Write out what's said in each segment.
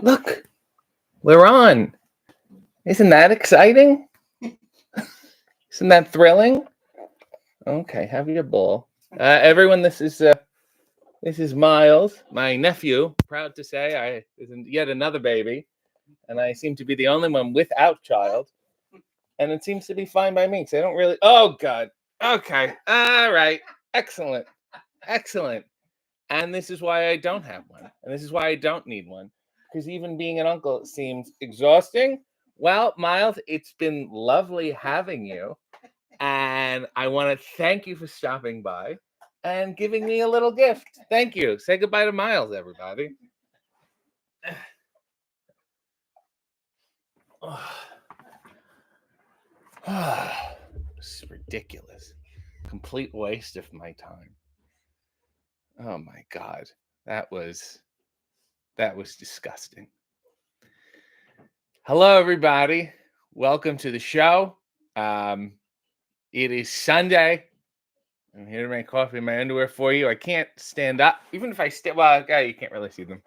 Look, we're on. Isn't that exciting? Isn't that thrilling? Okay, have your ball. Everyone, this is Miles, my nephew. Proud to say I is yet another baby, and I seem to be the only one without child. And it seems to be fine by me, because I don't really. Oh God. Okay. All right. Excellent. Excellent. And this is why I don't have one, and this is why I don't need one, because even being an uncle seems exhausting. Well, Miles, it's been lovely having you, and I want to thank you for stopping by and giving me a little gift. Thank you. Say goodbye to Miles, everybody. This is ridiculous. Complete waste of my time. Oh my God. That was disgusting. Hello, everybody. Welcome to the show. It is Sunday. I'm here to make coffee in my underwear for you. I can't stand up. Even if I stand, well, you can't really see them.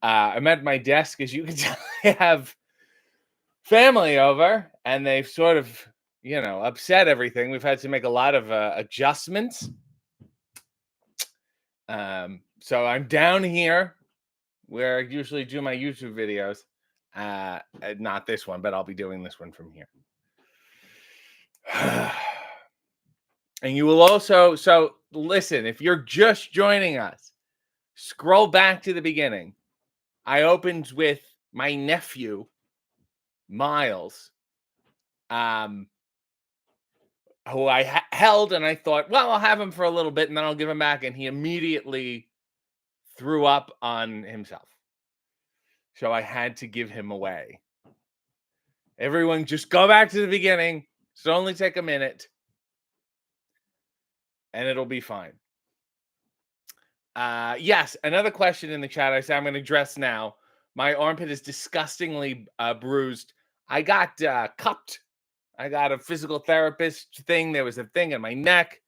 I'm at my desk. As you can tell, I have family over, and they've sort of, upset everything. We've had to make a lot of adjustments. So I'm down here where I usually do my YouTube videos. Not this one, but I'll be doing this one from here. And you will also, so listen, if you're just joining us, scroll back to the beginning. I opened with my nephew, Miles, who I held, and I thought, well, I'll have him for a little bit and then I'll give him back. And he immediately threw up on himself. So I had to give him away. Everyone just go back to the beginning. It'll only take a minute. And it'll be fine. Yes, another question in the chat. I say I'm going to dress now. My armpit is disgustingly bruised. I got cupped. I got a physical therapist thing. There was a thing in my neck.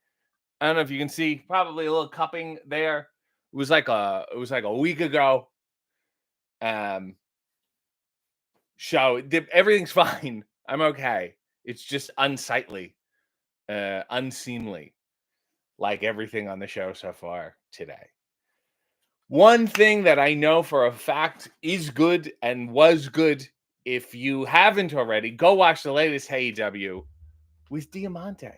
I don't know if you can see. Probably a little cupping there. It was like a week ago. So everything's fine. I'm okay. It's just unsightly, unseemly, like everything on the show so far today. One thing that I know for a fact is good and was good, if you haven't already, go watch the latest AEW with Diamante.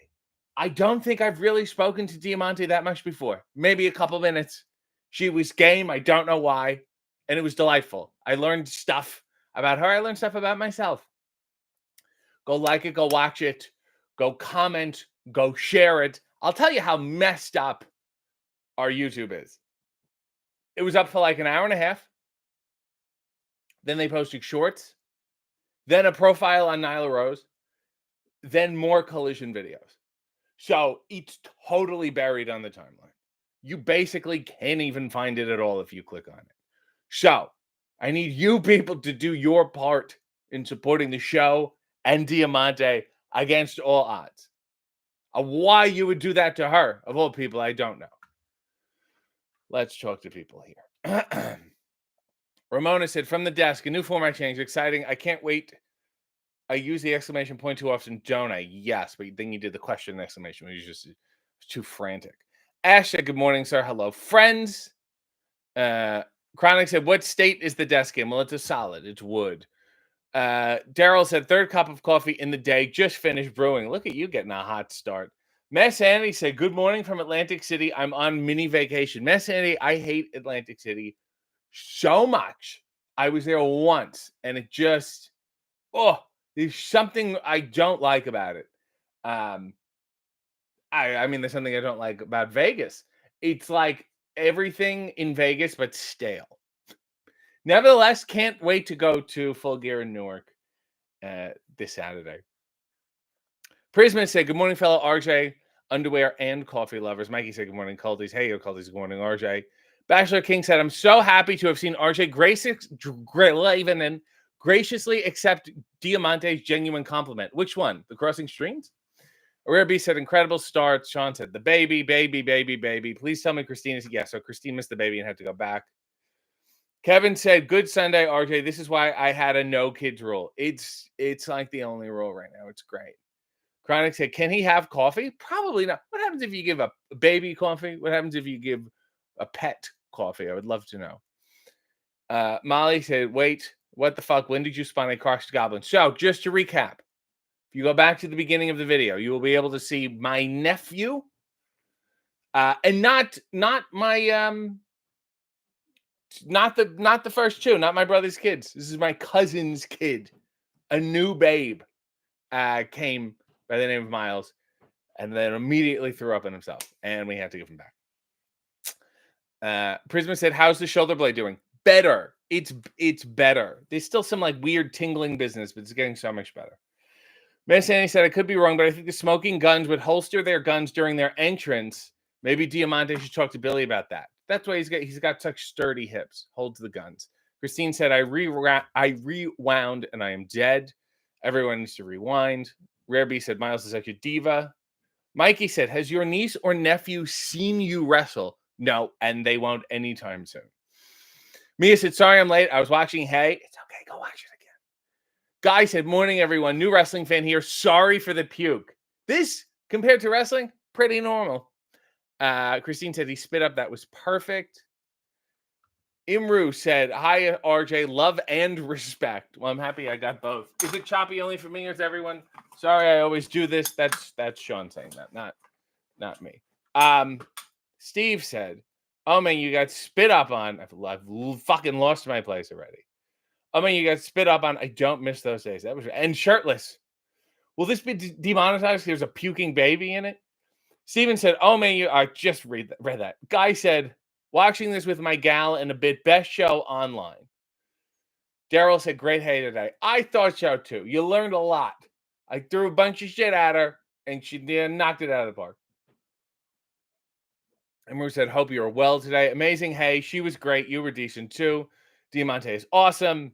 I don't think I've really spoken to Diamante that much before. Maybe a couple minutes. She was game. I don't know why. And it was delightful. I learned stuff about her. I learned stuff about myself. Go like it. Go watch it. Go comment. Go share it. I'll tell you how messed up our YouTube is. It was up for like an hour and a half. Then they posted shorts. Then a profile on Nyla Rose. Then more collision videos. So it's totally buried on the timeline. You basically can't even find it at all if you click on it. So I need you people to do your part in supporting the show and Diamante against all odds. Why you would do that to her, of all people, I don't know. Let's talk to people here. Ramona said, from the desk, a new format change. Exciting. I can't wait. I use the exclamation point too often, don't I? Yes, but then you did the question exclamation. It was just too frantic. Ash said, good morning, sir. Hello, friends. Chronic said, what state is the desk in? Well, it's a solid. It's wood. Daryl said, third cup of coffee in the day. Just finished brewing. Look at you getting a hot start. Mess Andy said, good morning from Atlantic City. I'm on mini vacation. Mess Andy, I hate Atlantic City so much. I was there once, and it just, there's something I don't like about it. I mean, there's something I don't like about Vegas. It's like everything in Vegas, but stale. Nevertheless, can't wait to go to Full Gear in Newark this Saturday. Prisma said, good morning, fellow RJ, underwear, and coffee lovers. Mikey said, good morning, Culties. Hey, yo, Culties, good morning, RJ. Bachelor King said, I'm so happy to have seen RJ graciously accept Diamante's genuine compliment. Which one? The crossing streams? Rare B said, incredible start. Sean said, the baby. Please tell me Christine is, yeah, so Christine missed the baby and had to go back. Kevin said, "Good Sunday, RJ. This is why I had a no kids rule. It's like the only rule right now. It's great." Chronic said, "Can he have coffee? Probably not. What happens if you give a baby coffee? What happens if you give a pet coffee? I would love to know." Molly said, "Wait, what the fuck? When did you spawn a Crossed Goblin?" So, just to recap, if you go back to the beginning of the video, you will be able to see my nephew, and not my not the first two, not my brother's kids. This is my cousin's kid, a new babe, came by the name of Miles, and then immediately threw up on himself, and we had to give him back. Prisma said, "How's the shoulder blade doing?" Better. It's better. There's still some like weird tingling business, but it's getting so much better. Miss Annie said, "I could be wrong, but I think the smoking guns would holster their guns during their entrance. Maybe Diamante should talk to Billy about that. That's why he's got such sturdy hips. Holds the guns." Christine said, I rewound and I am dead. Everyone needs to rewind. Rare B said, Miles is such a diva. Mikey said, has your niece or nephew seen you wrestle? No, and they won't anytime soon. Mia said, sorry I'm late. I was watching Hey. It's okay. Go watch it again. Guy said, morning, everyone. New wrestling fan here. Sorry for the puke. This, compared to wrestling, pretty normal. Christine said he spit up. That was perfect. Imru said, hi, RJ. Love and respect. Well, I'm happy I got both. Is it choppy only for me or is everyone? Sorry, I always do this. That's Sean saying that, not me. Steve said, oh, man, you got spit up on. I've fucking lost my place already. Oh, man, you got spit up on. I don't miss those days. That was and shirtless. Will this be demonetized? There's a puking baby in it. Steven said, oh, man, I just read that. Guy said, watching this with my gal and a bit, best show online. Daryl said, great Hey today. I thought so, too. You learned a lot. I threw a bunch of shit at her, and she knocked it out of the park. Emru said, hope you're well today. Amazing Hey. She was great. You were decent, too. Diamante is awesome.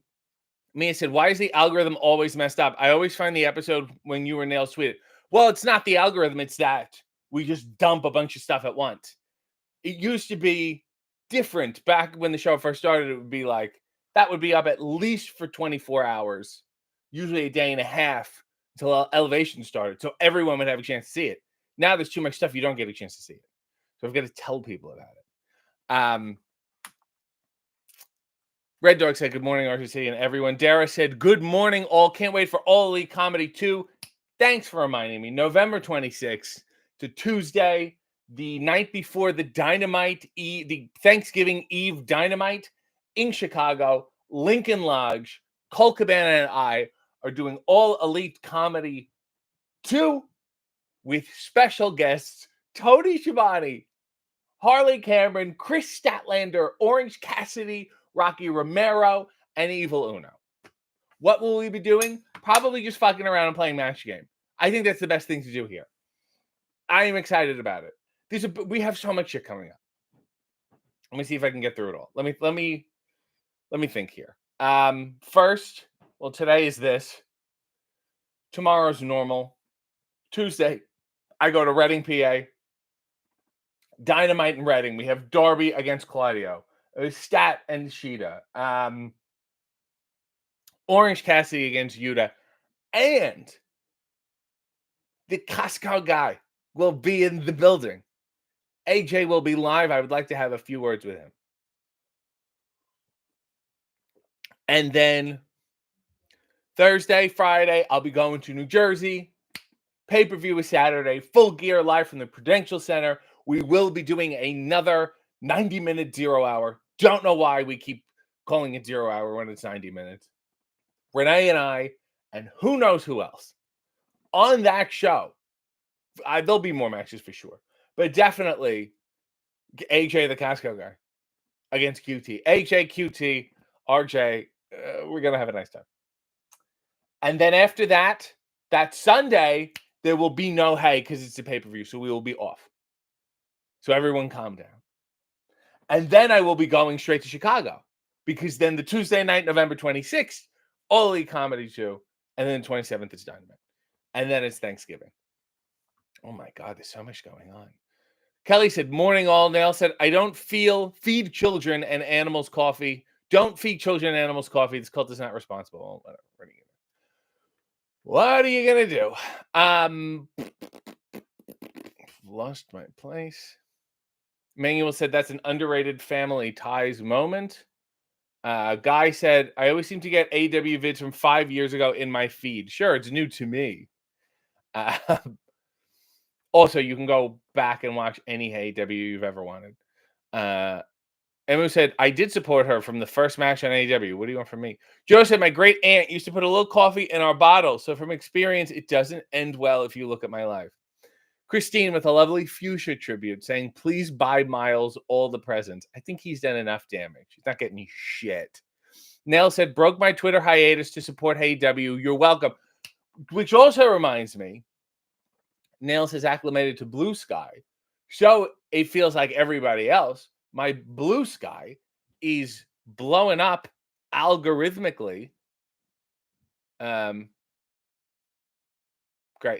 Mia said, why is the algorithm always messed up? I always find the episode when you were nail tweeted. Well, it's not the algorithm. It's that we just dump a bunch of stuff at once. It used to be different back when the show first started. It would be like that would be up at least for 24 hours, usually a day and a half until Elevation started. So everyone would have a chance to see it. Now there's too much stuff. You don't get a chance to see it. So I've got to tell people about it. Red Dog said, good morning, RCC and everyone. Dara said, good morning, all. Can't wait for All Elite Comedy 2. Thanks for reminding me. November 26th to Tuesday, the night before the Dynamite the Thanksgiving Eve Dynamite in Chicago. Lincoln Lodge, Colt Cabana and I are doing All Elite Comedy 2 with special guests Tony Schiavone, Harley Cameron, Chris Statlander, Orange Cassidy, Rocky Romero, and Evil Uno. What will we be doing? Probably just fucking around and playing Match Game. I think that's the best thing to do here. I am excited about it. We have so much shit coming up. Let me see if I can get through it all. Let me think here. First, well, today is this. Tomorrow's normal. Tuesday, I go to Reading, PA. Dynamite in Reading. We have Darby against Claudio. Stat and Sheeta. Orange Cassidy against Yuta. And the Costco guy will be in the building. AJ will be live. I would like to have a few words with him. And then Thursday, Friday, I'll be going to New Jersey. Pay-per-view is Saturday. Full gear live from the Prudential Center. We will be doing another 90-minute 0 hour. Don't know why we keep calling it 0 hour when it's 90 minutes. Renee and I, and who knows who else. On that show, there'll be more matches for sure. But definitely AJ, the Costco guy, against QT. AJ, QT, RJ, we're going to have a nice time. And then after that Sunday, there will be no Hey because it's a pay-per-view, so we will be off. So everyone calm down. And then I will be going straight to Chicago because then the Tuesday night, November 26th, All Elite Comedy 2, and then the 27th is Dynamite. And then it's Thanksgiving. Oh my God, there's so much going on. Kelly said, morning all. Nail said, I don't feed children and animals coffee. Don't feed children and animals coffee. This cult is not responsible. Well, whatever. What are you gonna do? Lost my place. Manuel said that's an underrated family ties moment. Guy said, I always seem to get AW vids from 5 years ago in my feed. Sure, it's new to me. Also, you can go back and watch any AW you've ever wanted. Emma said, I did support her from the first match on AW. What do you want from me? Joe said, my great aunt used to put a little coffee in our bottle. So from experience, it doesn't end well if you look at my life. Christine with a lovely fuchsia tribute saying, please buy Miles all the presents. I think he's done enough damage. He's not getting shit. Nell said, broke my Twitter hiatus to support AW. You're welcome. Which also reminds me, Nails has acclimated to Bluesky. So it feels like everybody else. My Bluesky is blowing up algorithmically. Great.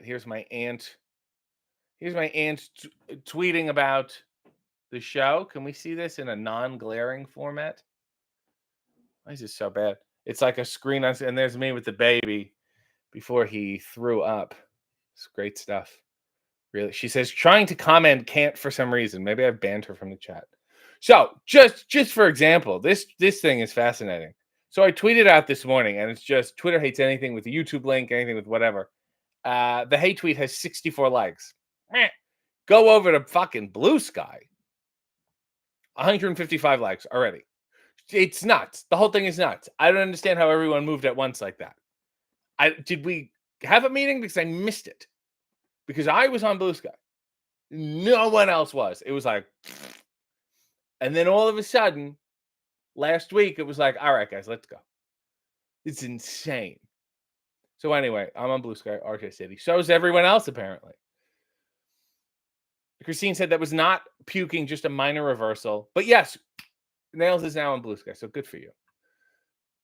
Here's my aunt. Here's my aunt tweeting about the show. Can we see this in a non-glaring format? Why is this so bad? It's like a screen on, and there's me with the baby before he threw up. It's great stuff. Really. She says, trying to comment can't for some reason. Maybe I've banned her from the chat. So just for example, this thing is fascinating. So I tweeted out this morning, and it's just Twitter hates anything with the YouTube link, anything with whatever. The hate tweet has 64 likes. Go over to fucking Bluesky. 155 likes already. It's nuts. The whole thing is nuts. I don't understand how everyone moved at once like that. Did we have a meeting? Because I missed it. Because I was on Bluesky. No one else was. It was like, and then all of a sudden, last week, it was like, all right, guys, let's go. It's insane. So anyway, I'm on Bluesky, RJ City. So is everyone else, apparently. Christine said that was not puking, just a minor reversal. But yes, Nails is now on Bluesky, so good for you.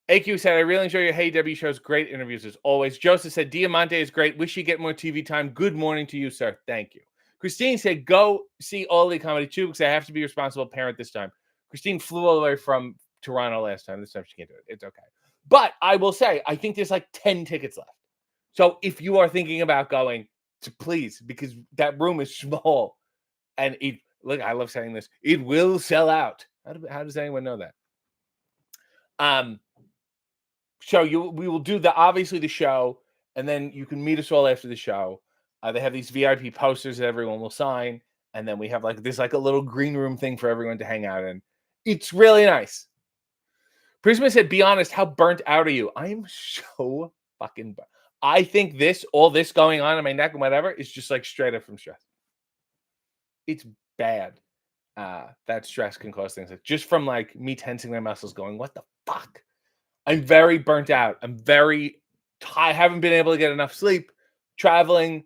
AQ said, I really enjoy your Hey W shows. Great interviews as always. Joseph said, Diamante is great. Wish you get more TV time. Good morning to you, sir. Thank you. Christine said, go see all the comedy too, because I have to be a responsible parent this time. Christine flew all the way from Toronto last time. This time she can't do it. It's okay. But I will say, I think there's like 10 tickets left. So if you are thinking about going, please, because that room is small. And look, I love saying this. It will sell out. How does anyone know that? So we will do obviously the show, and then you can meet us all after the show. They have these VIP posters that everyone will sign, and then we have there's a little green room thing for everyone to hang out in. It's really nice. Prisma said, be honest, how burnt out are you? I am so fucking burnt. I think all this going on in my neck and whatever is just straight up from stress. It's bad. That stress can cause things just from me tensing my muscles going, what the fuck? I'm very burnt out. I'm very tired. I haven't been able to get enough sleep. Traveling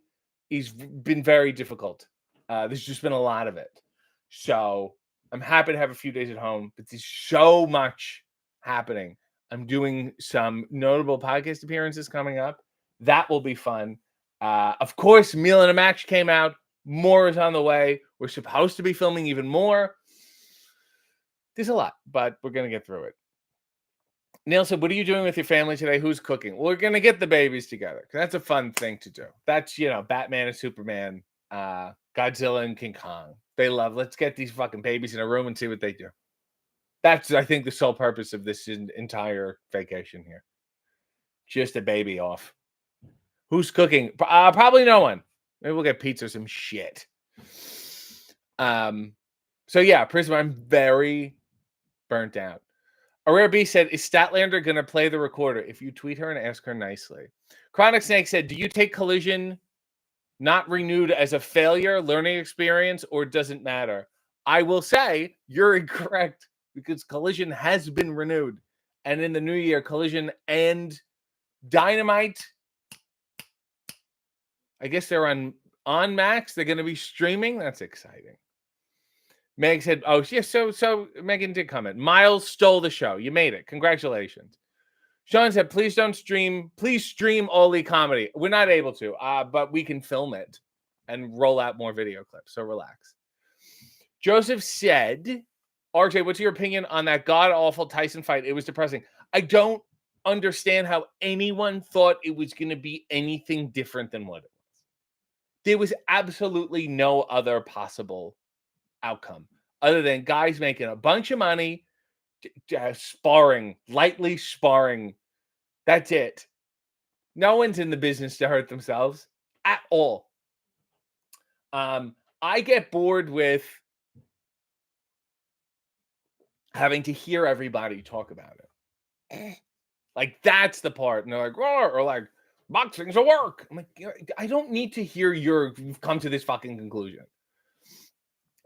has been very difficult. There's just been a lot of it. So I'm happy to have a few days at home, but there's so much happening. I'm doing some notable podcast appearances coming up. That will be fun. Of course, Meal and a Match came out. More is on the way. We're supposed to be filming even more. There's a lot, but we're going to get through it. Neil said, what are you doing with your family today? Who's cooking? Well, we're going to get the babies together. That's a fun thing to do. That's, Batman and Superman, Godzilla and King Kong. They love, let's get these fucking babies in a room and see what they do. That's, I think, the sole purpose of this entire vacation here. Just a baby off. Who's cooking? Probably no one. Maybe we'll get pizza or some shit. So yeah, Prisma, I'm very burnt out. A Rare B said, is Statlander going to play the recorder if you tweet her and ask her nicely? Chronic Snake said, do you take Collision not renewed as a failure, learning experience, or doesn't matter? I will say you're incorrect because Collision has been renewed. And in the new year, Collision and Dynamite, I guess they're on Max. They're going to be streaming. That's exciting. Meg said, oh, yeah, so Megan did comment. Miles stole the show. You made it. Congratulations. Sean said, please stream Oli comedy. We're not able to, but we can film it and roll out more video clips. So relax. Joseph said, RJ, what's your opinion on that god-awful Tyson fight? It was depressing. I don't understand how anyone thought it was going to be anything different than what it was. There was absolutely no other possible outcome other than guys making a bunch of money, sparring, lightly sparring. That's it. No one's in the business to hurt themselves at all. I get bored with having to hear everybody talk about it. Like, that's the part. And they're like, roar, or like, boxing's a work. I'm like, I don't need to hear you've come to this fucking conclusion.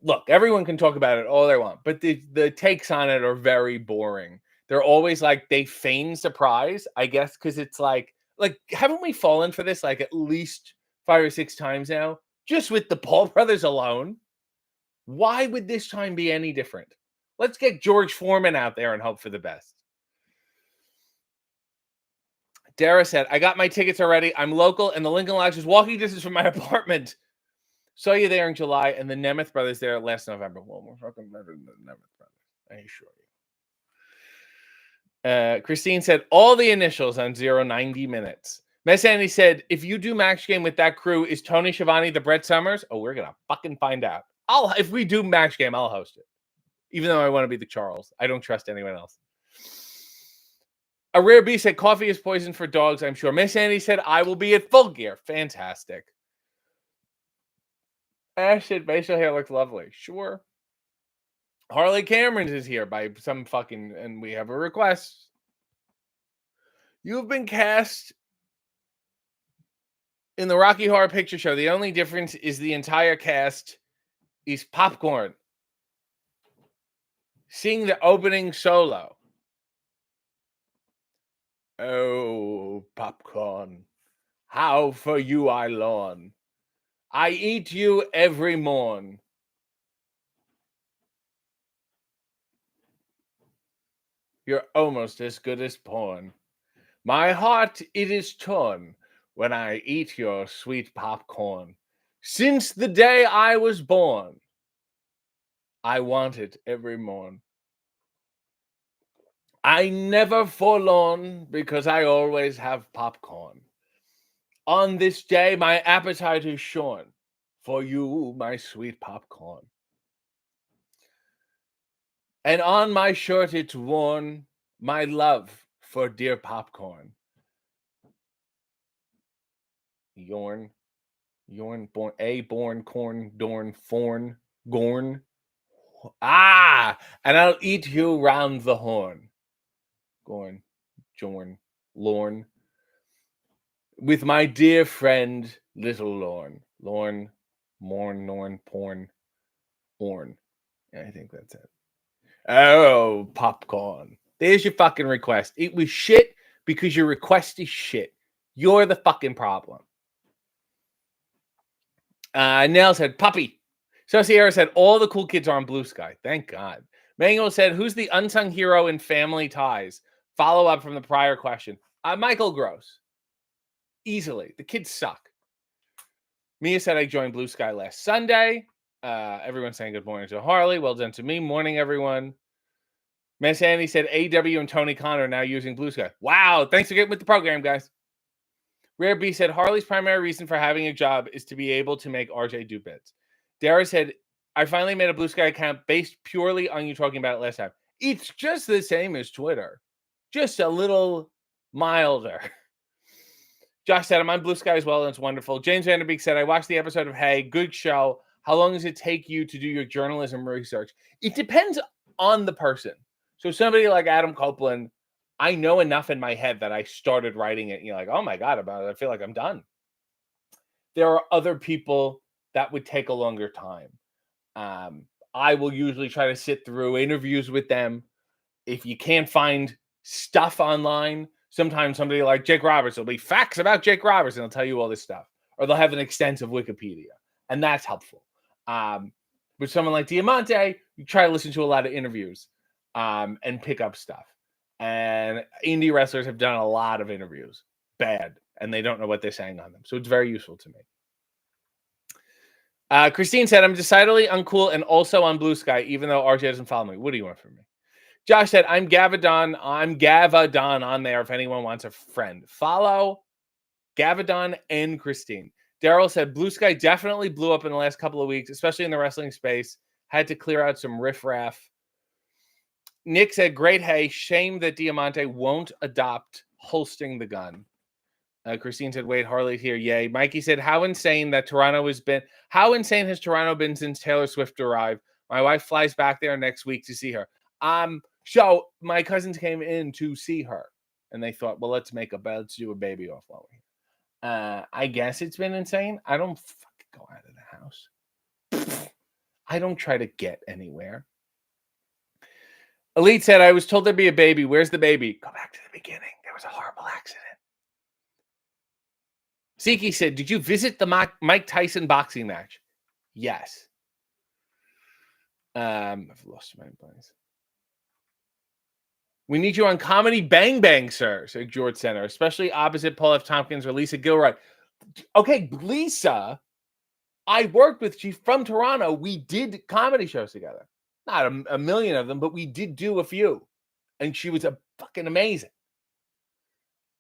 Look, everyone can talk about it all they want, but the takes on it are very boring. They're always like, they feign surprise, I guess, because it's like, haven't we fallen for this like at least 5 or 6 times now? Just with the Paul brothers alone. Why would this time be any different? Let's get George Foreman out there and hope for the best. Dara said, I got my tickets already. I'm local, and the Lincoln Lodge is walking distance from my apartment. Saw you there in July, and the Nemeth brothers there last November. Well, we're fucking better than the Nemeth brothers. I assure you. Christine said, all the initials on 090 minutes. Miss Andy said, if you do Max Game with that crew, is Tony Schiavone the Brett Summers? Oh, we're going to fucking find out. If we do Max Game, I'll host it. Even though I want to be the Charles. I don't trust anyone else. A Rare Beast said, coffee is poison for dogs, I'm sure. Miss Andy said, I will be at Full Gear. Fantastic. Ash said, facial hair looks lovely. Sure. Harley Cameron's is here by some fucking, and we have a request. You've been cast in the Rocky Horror Picture Show. The only difference is the entire cast is popcorn. Sing the opening solo. Oh, popcorn, how for you I long. I eat you every morn. You're almost as good as porn. My heart, it is torn when I eat your sweet popcorn. Since the day I was born, I want it every morn. I never forlorn because I always have popcorn. On this day, my appetite is shorn for you, my sweet popcorn. And on my shirt it's worn, my love for dear popcorn. Yorn, born, corn, dorn, forn, gorn. Ah, and I'll eat you round the horn. Gorn, jorn, lorn. With my dear friend, little Lorn. Lorn, morn, norn, porn, orn. Yeah, I think that's it. Oh, popcorn. There's your fucking request. It was shit because your request is shit. You're the fucking problem. Nell said, puppy. So Sierra said, all the cool kids are on Bluesky. Thank God. Mango said, who's the unsung hero in Family Ties? Follow up from the prior question. Michael Gross. Easily. The kids suck. Mia said, I joined Bluesky last Sunday. Everyone's saying good morning to Harley. Well done to me. Morning, everyone. Miss Annie said, AW and Tony Khan are now using Bluesky. Wow. Thanks for getting with the program, guys. Rare B said, Harley's primary reason for having a job is to be able to make RJ do bits. Dara said, I finally made a Bluesky account based purely on you talking about it last time. It's just the same as Twitter. Just a little milder. Josh said, I'm on Bluesky as well, and it's wonderful. James Vanderbeek said, I watched the episode of Hey, good show. How long does it take you to do your journalism research? It depends on the person. So somebody like Adam Copeland, I know enough in my head that I started writing it. And you're like, oh my God, I feel like I'm done. There are other people that would take a longer time. I will usually try to sit through interviews with them. If you can't find stuff online, sometimes somebody like Jake Roberts will be facts about Jake Roberts and they'll tell you all this stuff. Or they'll have an extensive Wikipedia. And that's helpful. With someone like Diamante, you try to listen to a lot of interviews and pick up stuff. And indie wrestlers have done a lot of interviews. Bad. And they don't know what they're saying on them. So it's very useful to me. Christine said, I'm decidedly uncool and also on Bluesky, even though RJ doesn't follow me. What do you want from me? Josh said, I'm Gavadon. I'm Gavadon on there if anyone wants a friend. Follow Gavadon and Christine. Daryl said, Bluesky definitely blew up in the last couple of weeks, especially in the wrestling space. Had to clear out some riffraff. Nick said, great hey. Shame that Diamante won't adopt holstering the gun. Christine said, wait, Harley's here. Yay. Mikey said, how insane has Toronto been since Taylor Swift arrived? My wife flies back there next week to see her. So my cousins came in to see her and they thought, well, let's do a baby off while we're here. I guess it's been insane. I don't fucking go out of the house. I don't try to get anywhere. Elite said, I was told there'd be a baby. Where's the baby? Go back to the beginning. There was a horrible accident. Siki said, did you visit the Mike Tyson boxing match? Yes. I've lost my place. We need you on Comedy Bang Bang, sir, said George Center, especially opposite Paul F. Tompkins or Lisa Gilroy. Okay, Lisa, I worked with. She's from Toronto. We did comedy shows together. Not a million of them, but we did do a few. And she was a fucking amazing.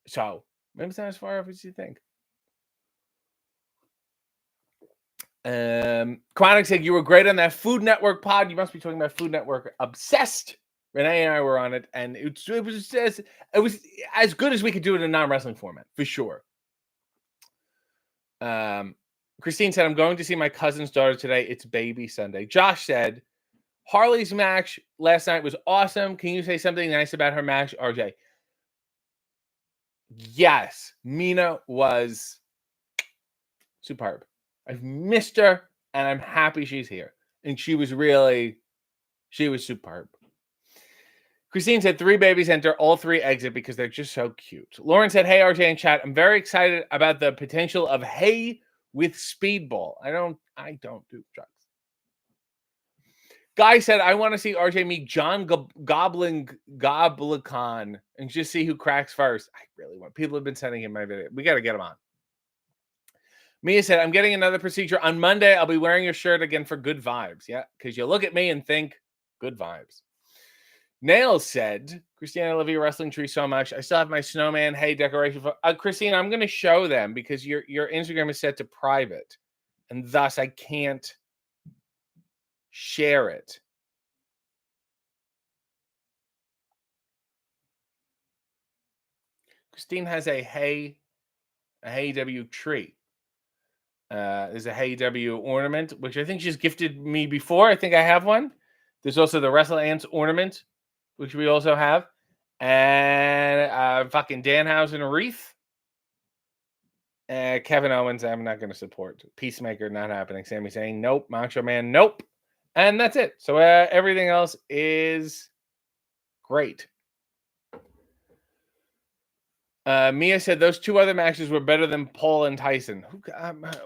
So, maybe it's not as far off as you think. Chronic said, you were great on that Food Network pod. You must be talking about Food Network. Obsessed. Renee and I were on it, and it was as good as we could do it in a non-wrestling format, for sure. Christine said, I'm going to see my cousin's daughter today. It's baby Sunday. Josh said, Harley's match last night was awesome. Can you say something nice about her match, RJ? Yes, Mina was superb. I've missed her, and I'm happy she's here. And she was superb. Christine said, 3 babies enter, all 3 exit because they're just so cute. Lauren said, hey, RJ in chat, I'm very excited about the potential of hay with speedball. I don't do drugs. Guy said, I want to see RJ meet John Goblikon and just see who cracks first. I really want. People have been sending him my video. We got to get him on. Mia said, I'm getting another procedure on Monday. I'll be wearing your shirt again for good vibes. Yeah, because you look at me and think good vibes. Nails said, Christina, I love your wrestling tree so much. I still have my snowman hay decoration. Christina, I'm going to show them because your Instagram is set to private, and thus I can't share it. Christine has a Hey W tree. There's a Hey W ornament, which I think she's gifted me before. I think I have one. There's also the Wrestle Ants ornament, which we also have. And fucking Danhausen wreath. Kevin Owens, I'm not going to support. Peacemaker, not happening. Sammy saying, nope. Macho Man, nope. And that's it. So everything else is great. Mia said those 2 other matches were better than Paul and Tyson.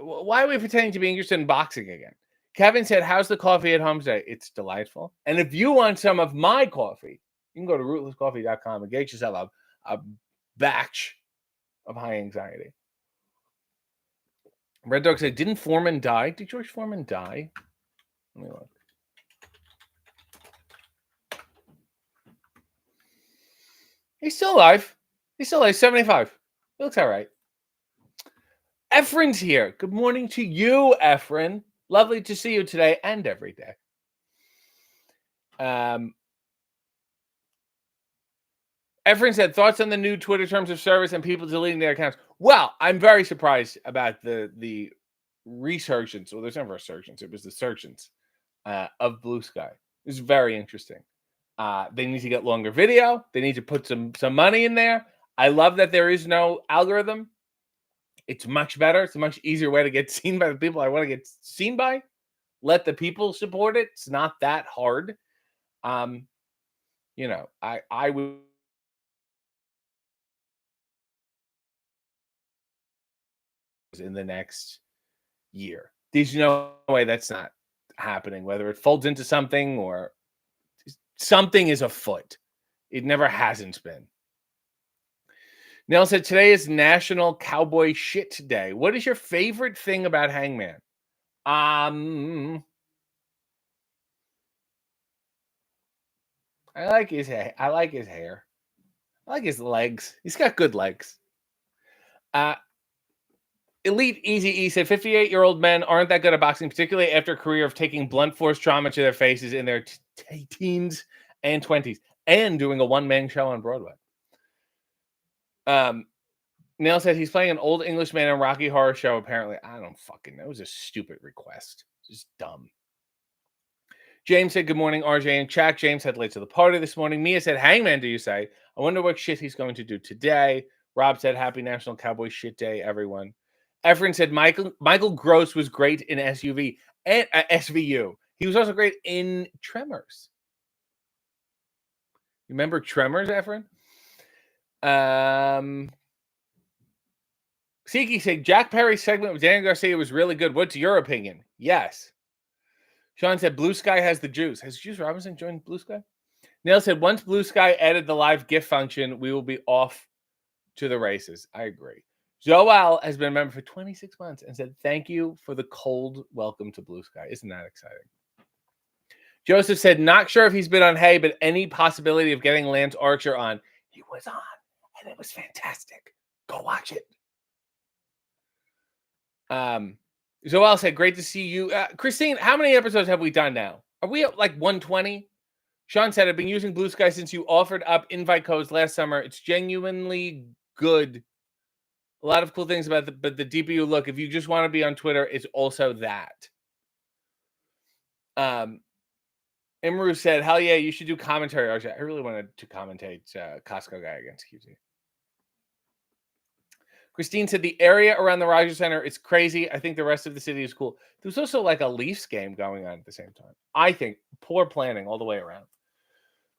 Why are we pretending to be interested in boxing again? Kevin said, how's the coffee at home today? It's delightful. And if you want some of my coffee, you can go to rootlesscoffee.com and get yourself a batch of high anxiety. Red Dog said, didn't Foreman die? Did George Foreman die? Let me look. He's still alive. He's still alive, 75. He looks all right. Efren's here. Good morning to you, Efren. Lovely to see you today and every day. Efren said, thoughts on the new Twitter terms of service and people deleting their accounts? Well, I'm very surprised about the resurgence. Well, there's never a resurgence. It was the surgence of Bluesky. It's very interesting. They need to get longer video. They need to put some money in there. I love that there is no algorithm. It's much better. It's a much easier way to get seen by the people I want to get seen by. Let the people support it. It's not that hard. I would in the next year. There's no way that's not happening, whether it folds into something or something is afoot. It never hasn't been. Nell said, today is National Cowboy Shit Day. What is your favorite thing about Hangman? I like his hair. I like his hair. I like his legs. He's got good legs. Uh, Elite Easy E said 58-year-old men aren't that good at boxing, particularly after a career of taking blunt force trauma to their faces in their teens and 20s and doing a one-man show on Broadway. Neil said he's playing an old English man in Rocky Horror Show, apparently. I don't fucking know. It was a stupid request. Just dumb. James said, good morning, RJ and Chak. James said, late to the party this morning. Mia said, hangman, do you say? I wonder what shit he's going to do today. Rob said, happy National Cowboy Shit Day, everyone. Efren said, Michael Gross was great in SUV and SVU. He was also great in Tremors. Remember Tremors, Efren? Siki said, Jack Perry's segment with Daniel Garcia was really good. What's your opinion? Yes. Sean said, Bluesky has the juice. Has Juice Robinson joined Bluesky? Neil said, once Bluesky added the live GIF function, we will be off to the races. I agree. Joel has been a member for 26 months and said, thank you for the cold welcome to Bluesky. Isn't that exciting? Joseph said, not sure if he's been on Hey, but any possibility of getting Lance Archer on. He was on, and it was fantastic. Go watch it. Joel said, great to see you. Christine, how many episodes have we done now? Are we at like 120? Sean said, I've been using Bluesky since you offered up invite codes last summer. It's genuinely good. A lot of cool things about it, but the deeper you look, if you just want to be on Twitter, it's also that. Imru said, hell yeah, you should do commentary. I really wanted to commentate Costco guy against QT. Christine said, the area around the Rogers Center is crazy. I think the rest of the city is cool. There's also like a Leafs game going on at the same time. I think poor planning all the way around.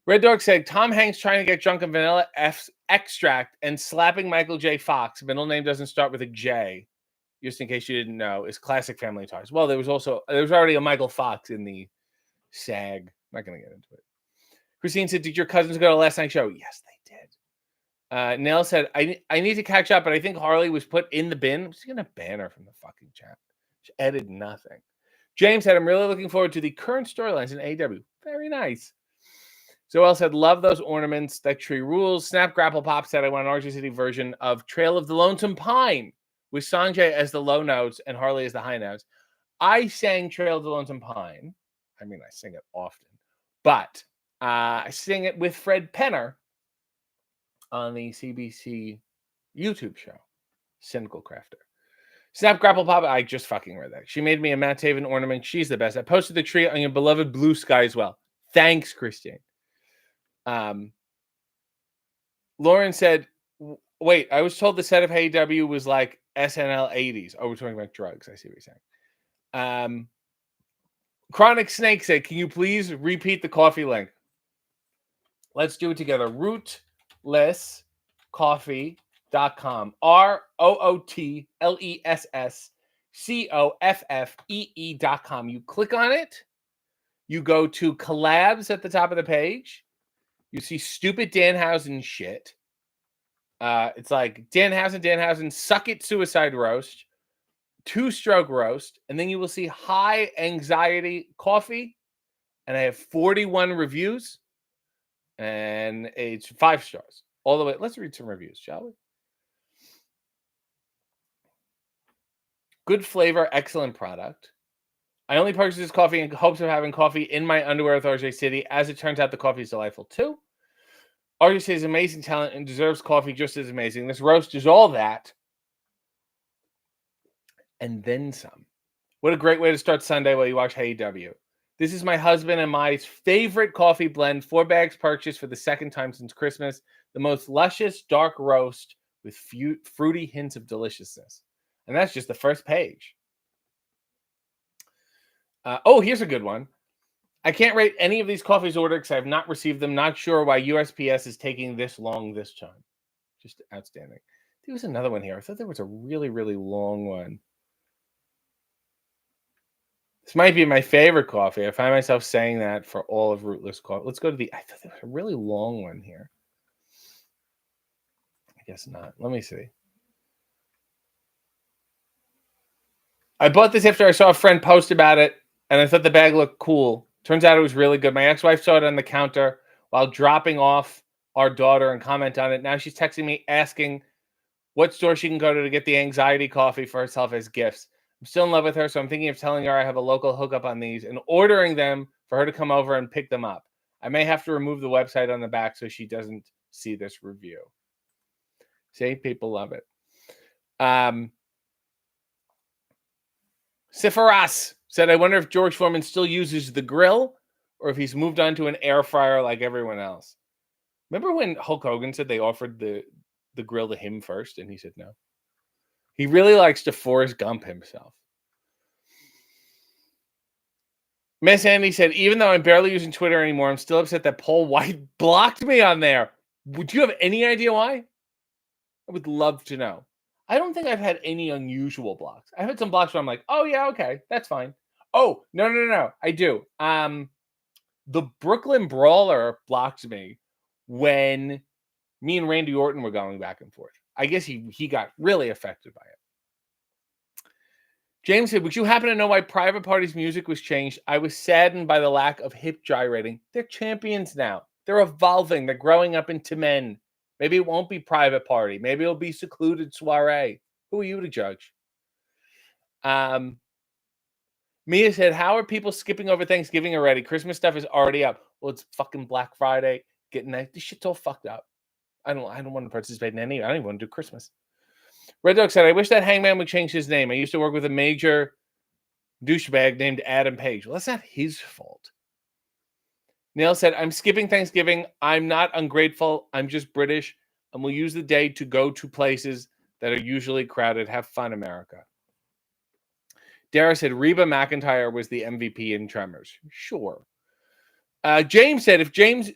Red Dog said, Tom Hanks trying to get drunk on vanilla extract and slapping Michael J. Fox, middle name doesn't start with a J, just in case you didn't know, is classic Family Ties. Well, there was already a Michael Fox in the SAG. I'm not going to get into it. Christine said, did your cousins go to last night's show? Yes, they did. Nell said, I need to catch up, but I think Harley was put in the bin. I'm just going to ban her from the fucking chat. She added nothing. James said, I'm really looking forward to the current storylines in AEW. Very nice. Zoel said, love those ornaments. That tree rules. Snap Grapple Pop said, I want an RJ City version of Trail of the Lonesome Pine with Sanjay as the low notes and Harley as the high notes. I sang Trail of the Lonesome Pine. I mean, I sing it often. But I sing it with Fred Penner on the CBC YouTube show, Cynical Crafter. Snap Grapple Pop, I just fucking read that. She made me a Matt Taven ornament. She's the best. I posted the tree on your beloved Bluesky as well. Thanks, Christine. Lauren said, wait, I was told the set of AEW was like SNL 80s. Oh, we're talking about drugs. I see what you're saying. Chronic Snake said, can you please repeat the coffee link? Let's do it together. Rootlesscoffee.com. ROOTLESSCOFFEE.com. You click on it. You go to collabs at the top of the page. You see stupid Danhausen shit. It's like Danhausen, Suck It Suicide Roast, 2-stroke roast, and then you will see high anxiety coffee. And I have 41 reviews, and it's 5 stars all the way. Let's read some reviews, shall we? Good flavor, excellent product. I only purchased this coffee in hopes of having coffee in my underwear with RJ City. As it turns out, the coffee is delightful too. RJ City is amazing talent and deserves coffee just as amazing. This roast is all that and then some. What a great way to start Sunday while you watch AEW. This is my husband and my favorite coffee blend. 4 bags purchased for the second time since Christmas. The most luscious dark roast with fruity hints of deliciousness. And that's just the first page. Here's a good one. I can't rate any of these coffees ordered because I have not received them. Not sure why USPS is taking this long this time. Just outstanding. There was another one here. I thought there was a really, really long one. This might be my favorite coffee. I find myself saying that for all of Rootless Coffee. Let's go to I thought there was a really long one here. I guess not. Let me see. I bought this after I saw a friend post about it, and I thought the bag looked cool. Turns out it was really good. My ex-wife saw it on the counter while dropping off our daughter and comment on it. Now she's texting me asking what store she can go to get the anxiety coffee for herself as gifts. I'm still in love with her, so I'm thinking of telling her I have a local hookup on these and ordering them for her to come over and pick them up. I may have to remove the website on the back so she doesn't see this review. See, people love it. Sifaras said, I wonder if George Foreman still uses the grill or if he's moved on to an air fryer like everyone else. Remember when Hulk Hogan said they offered the grill to him first and he said no? He really likes to Forrest Gump himself. Miss Andy said, even though I'm barely using Twitter anymore, I'm still upset that Paul White blocked me on there. Would you have any idea why? I would love to know. I don't think I've had any unusual blocks. I've had some blocks where I'm like, oh yeah, okay, that's fine. Oh, no. I do. The Brooklyn Brawler blocked me when me and Randy Orton were going back and forth. I guess he got really affected by it. James said, would you happen to know why Private Party's music was changed? I was saddened by the lack of hip gyrating. They're champions now. They're evolving. They're growing up into men. Maybe it won't be Private Party. Maybe it'll be Secluded Soiree. Who are you to judge? Mia said, how are people skipping over Thanksgiving already? Christmas stuff is already up. Well, it's fucking Black Friday. Getting that. This shit's all fucked up. I don't want to participate in any. I don't even want to do Christmas. Red Dog said, I wish that Hangman would change his name. I used to work with a major douchebag named Adam Page. Well, that's not his fault. Neil said, I'm skipping Thanksgiving. I'm not ungrateful. I'm just British. And we'll use the day to go to places that are usually crowded. Have fun, America. Dara said, Reba McEntire was the MVP in Tremors. Sure. James said, if James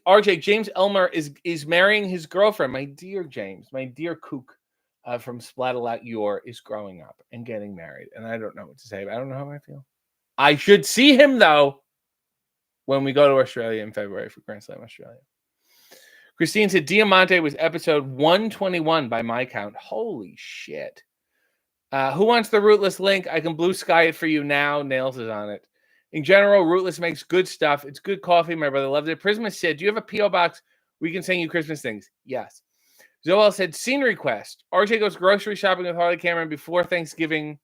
Elmer is marrying his girlfriend, my dear James, my dear kook from Splat-A-Lot Yor is growing up and getting married. And I don't know what to say. I don't know how I feel. I should see him, though, when we go to Australia in February for Grand Slam Australia. Christine said, Diamante was episode 121 by my count. Holy shit. Who wants the Rootless link? I can blue sky it for you now. Nails is on it. In general, Rootless makes good stuff. It's good coffee. My brother loved it. Prisma said, do you have a P.O. box? We can send you Christmas things. Yes. Zoel said, scene request. RJ goes grocery shopping with Harley Cameron before Thanksgiving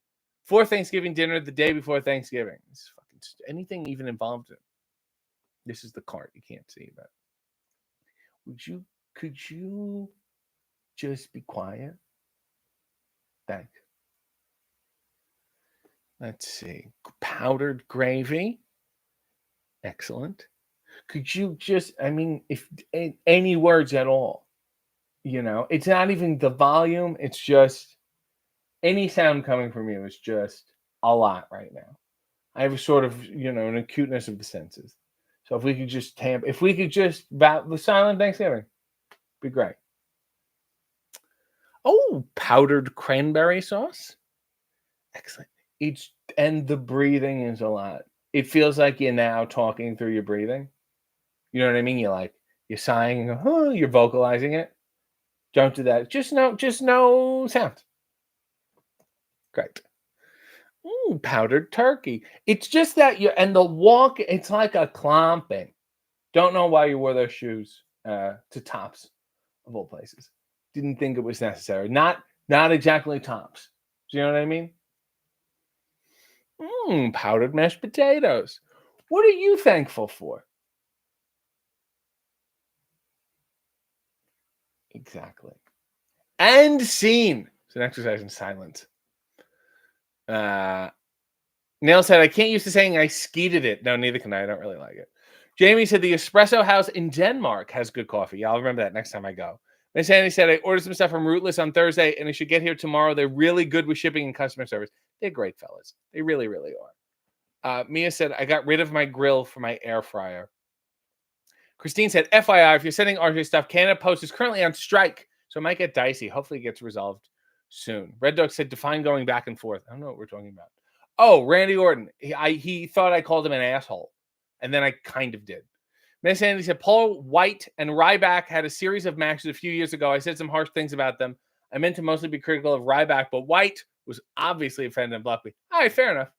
dinner the day before Thanksgiving. It's fucking anything even involved in it. This is the cart. You can't see, but could you just be quiet? Thanks. Let's see. Powdered gravy. Excellent. Could you just, if any words at all, it's not even the volume. It's just any sound coming from you is just a lot right now. I have a sort of, an acuteness of the senses. So if we could just the silent Thanksgiving, be great. Oh, powdered cranberry sauce. Excellent. And the breathing is a lot. It feels like you're now talking through your breathing. You know what I mean? You're sighing, you're vocalizing it. Don't do that. Just no sound. Great. Ooh, powdered turkey. It's just that and the walk, it's like a clomping. Don't know why you wore those shoes to Tops, of all places. Didn't think it was necessary. Not exactly Tops. Do you know what I mean? Powdered mashed potatoes. What are you thankful for? Exactly. And scene. It's an exercise in silence. Nail said, I can't use the saying I skeeted it. No, neither can I. I don't really like it. Jamie said, the Espresso House in Denmark has good coffee. Yeah, I'll remember that next time I go. Miss Annie said, I ordered some stuff from Rootless on Thursday, and it should get here tomorrow. They're really good with shipping and customer service. They're great fellas. They really, really are. Mia said, I got rid of my grill for my air fryer. Christine said, FYI, if you're sending RJ stuff, Canada Post is currently on strike, so it might get dicey. Hopefully it gets resolved soon. Red Dog said, define going back and forth. I don't know what we're talking about. Oh, Randy Orton. He thought I called him an asshole, and then I kind of did. Miss Andy said, Paul White and Ryback had a series of matches a few years ago. I said some harsh things about them. I meant to mostly be critical of Ryback, but White was obviously offended and blocked me. All right, fair enough.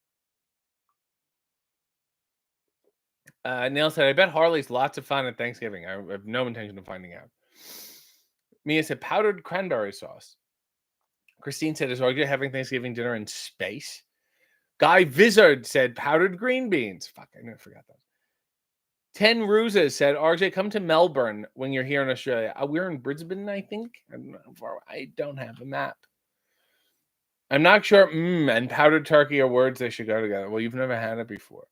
Neil said, I bet Harley's lots of fun at Thanksgiving. I have no intention of finding out. Mia said, powdered cranberry sauce. Christine said, is RJ having Thanksgiving dinner in space? Guy Vizard said, powdered green beans. Fuck, I never forgot that. 10 Ruza said, RJ, come to Melbourne when you're here in Australia. We're in Brisbane, I think. I don't know how far. I don't have a map. I'm not sure. And powdered turkey are words they should go together. Well, you've never had it before.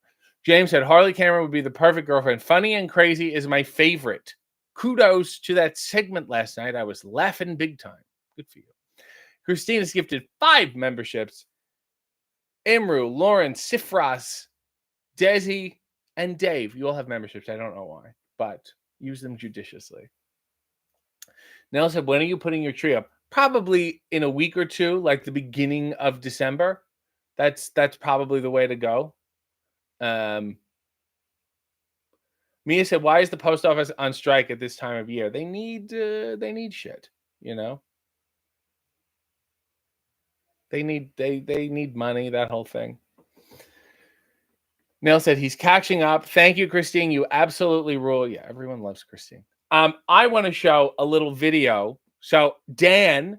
James said, Harley Cameron would be the perfect girlfriend. Funny and crazy is my favorite. Kudos to that segment last night. I was laughing big time. Good for you. Christina's gifted 5 memberships. Imru, Lauren, Sifras, Desi, and Dave. You all have memberships. I don't know why, but use them judiciously. Nell said, when are you putting your tree up? Probably in a week or two, like the beginning of December. That's probably the way to go. Mia said, why is the post office on strike at this time of year? They need shit, you know? They need money, that whole thing. Neil said he's catching up. Thank you, Christine. You absolutely rule. Yeah, everyone loves Christine. I want to show a little video. So Dan,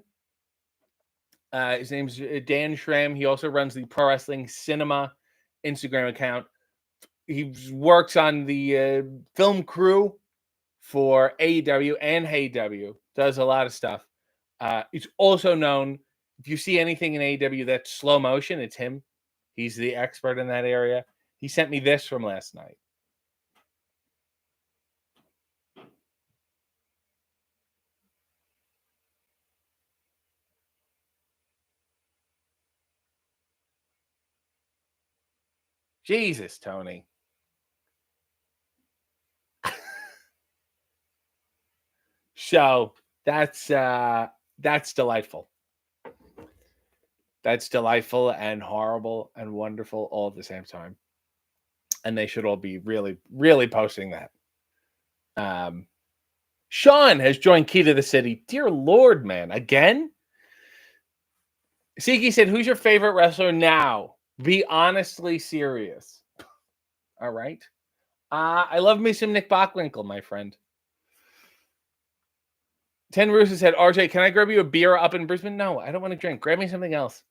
his name's Dan Schramm. He also runs the Pro Wrestling Cinema Instagram account. He works on the film crew for AEW and HeyW. Does a lot of stuff. He's also known, if you see anything in AEW that's slow motion, it's him. He's the expert in that area. He sent me this from last night. Jesus, Tony. So that's delightful. That's delightful and horrible and wonderful all at the same time. And they should all be really, really posting that. Sean has joined Key to the City. Dear Lord, man. Again? Siki said, who's your favorite wrestler now? Be honestly serious. All right. I love me some Nick Bockwinkel, my friend. 10 Roosters said, RJ, can I grab you a beer up in Brisbane? No, I don't want to drink. Grab me something else.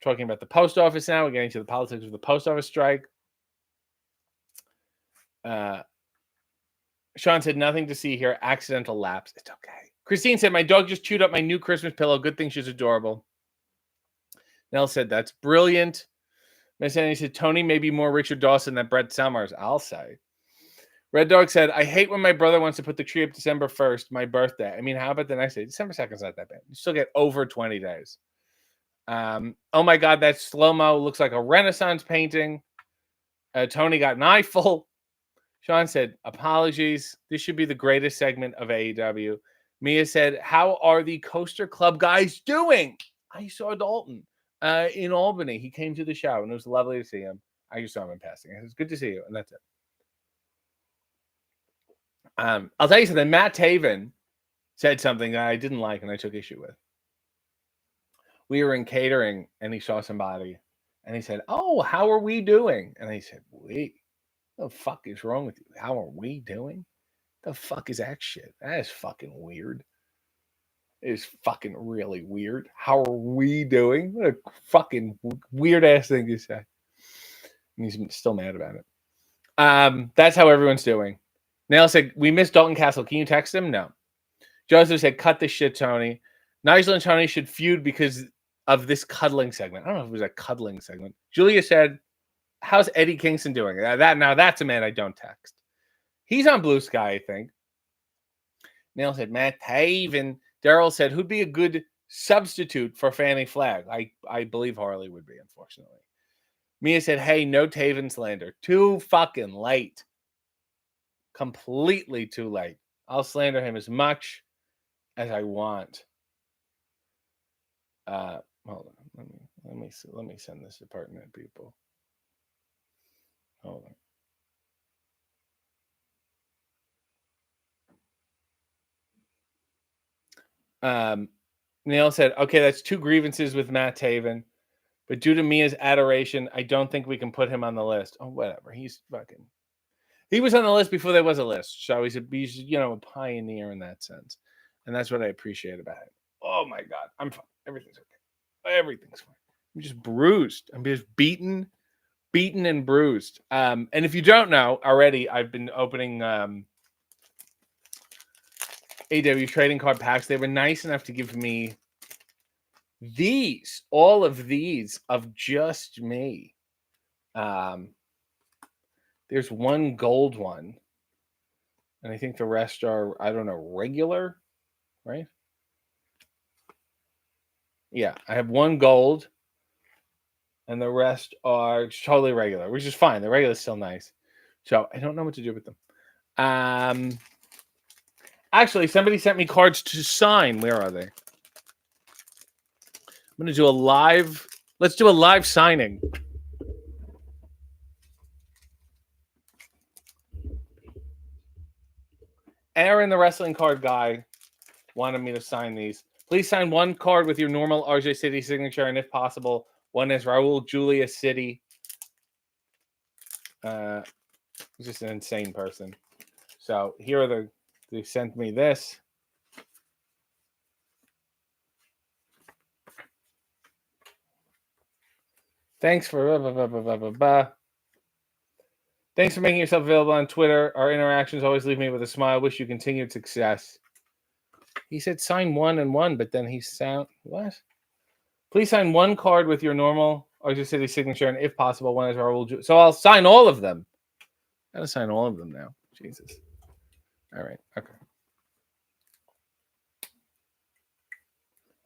Talking about the post office now. We're getting to the politics of the post office strike. Sean said, nothing to see here. Accidental lapse. It's okay. Christine said, my dog just chewed up my new Christmas pillow. Good thing she's adorable. Nell said, that's brilliant. Miss Annie said, Tony may be more Richard Dawson than Brett Summers. I'll say. Red Dog said, I hate when my brother wants to put the tree up December 1st, my birthday. I mean, how about the next day? December 2nd is not that bad. You still get over 20 days. Oh my God, that slow-mo looks like a Renaissance painting. Tony got an eyeful. Sean said, apologies. This should be the greatest segment of AEW. Mia said, how are the Coaster Club guys doing? I saw Dalton in Albany. He came to the show, and it was lovely to see him. I just saw him in passing. It was good to see you, and that's it. I'll tell you something. Matt Taven said something that I didn't like and I took issue with. We were in catering and he saw somebody and he said, oh, how are we doing? And I said, we? The fuck is wrong with you? How are we doing? The fuck is that shit? That is fucking weird. It is fucking really weird. How are we doing? What a fucking weird ass thing to say. And he's still mad about it. That's how everyone's doing. Nail said, we missed Dalton Castle. Can you text him? No. Joseph said, cut the shit, Tony. Nigel and Tony should feud because of this cuddling segment. I don't know if it was a cuddling segment. Julia said, how's Eddie Kingston doing? Now that's a man I don't text. He's on Bluesky, I think. Nail said, Matt Taven. Daryl said, who'd be a good substitute for Fanny Flagg? I believe Harley would be, unfortunately. Mia said, hey, no Taven slander. Too fucking late. Completely too late. I'll slander him as much as I want. Hold on. Let me send this to pertinent people. Hold on. Neil said, okay, that's 2 grievances with Matt Taven, but due to Mia's adoration, I don't think we can put him on the list. Oh, whatever. He was on the list before there was a list. So he's a pioneer in that sense. And that's what I appreciate about it. Oh my God. I'm fine. Everything's okay. Everything's fine. I'm just bruised. I'm just beaten and bruised. And if you don't know already, I've been opening AW trading card packs. They were nice enough to give me all of these of just me. There's one gold one, and I think the rest are, I don't know, regular, right? Yeah, I have one gold, and the rest are totally regular, which is fine. The regular is still nice. So I don't know what to do with them. Actually, somebody sent me cards to sign. Where are they? I'm going to do a live. Let's do a live signing. Aaron, the wrestling card guy, wanted me to sign these. Please sign one card with your normal RJ City signature, and if possible, one is Raul Julia City. He's just an insane person. So here are they sent me this. Thanks for Thanks for making yourself available on Twitter. Our interactions always leave me with a smile. Wish you continued success. He said sign 1 and 1, but then what? Please sign one card with your normal RJ City signature, and if possible, one is Raul. So I'll sign all of them. I gotta sign all of them now. Jesus. All right. Okay.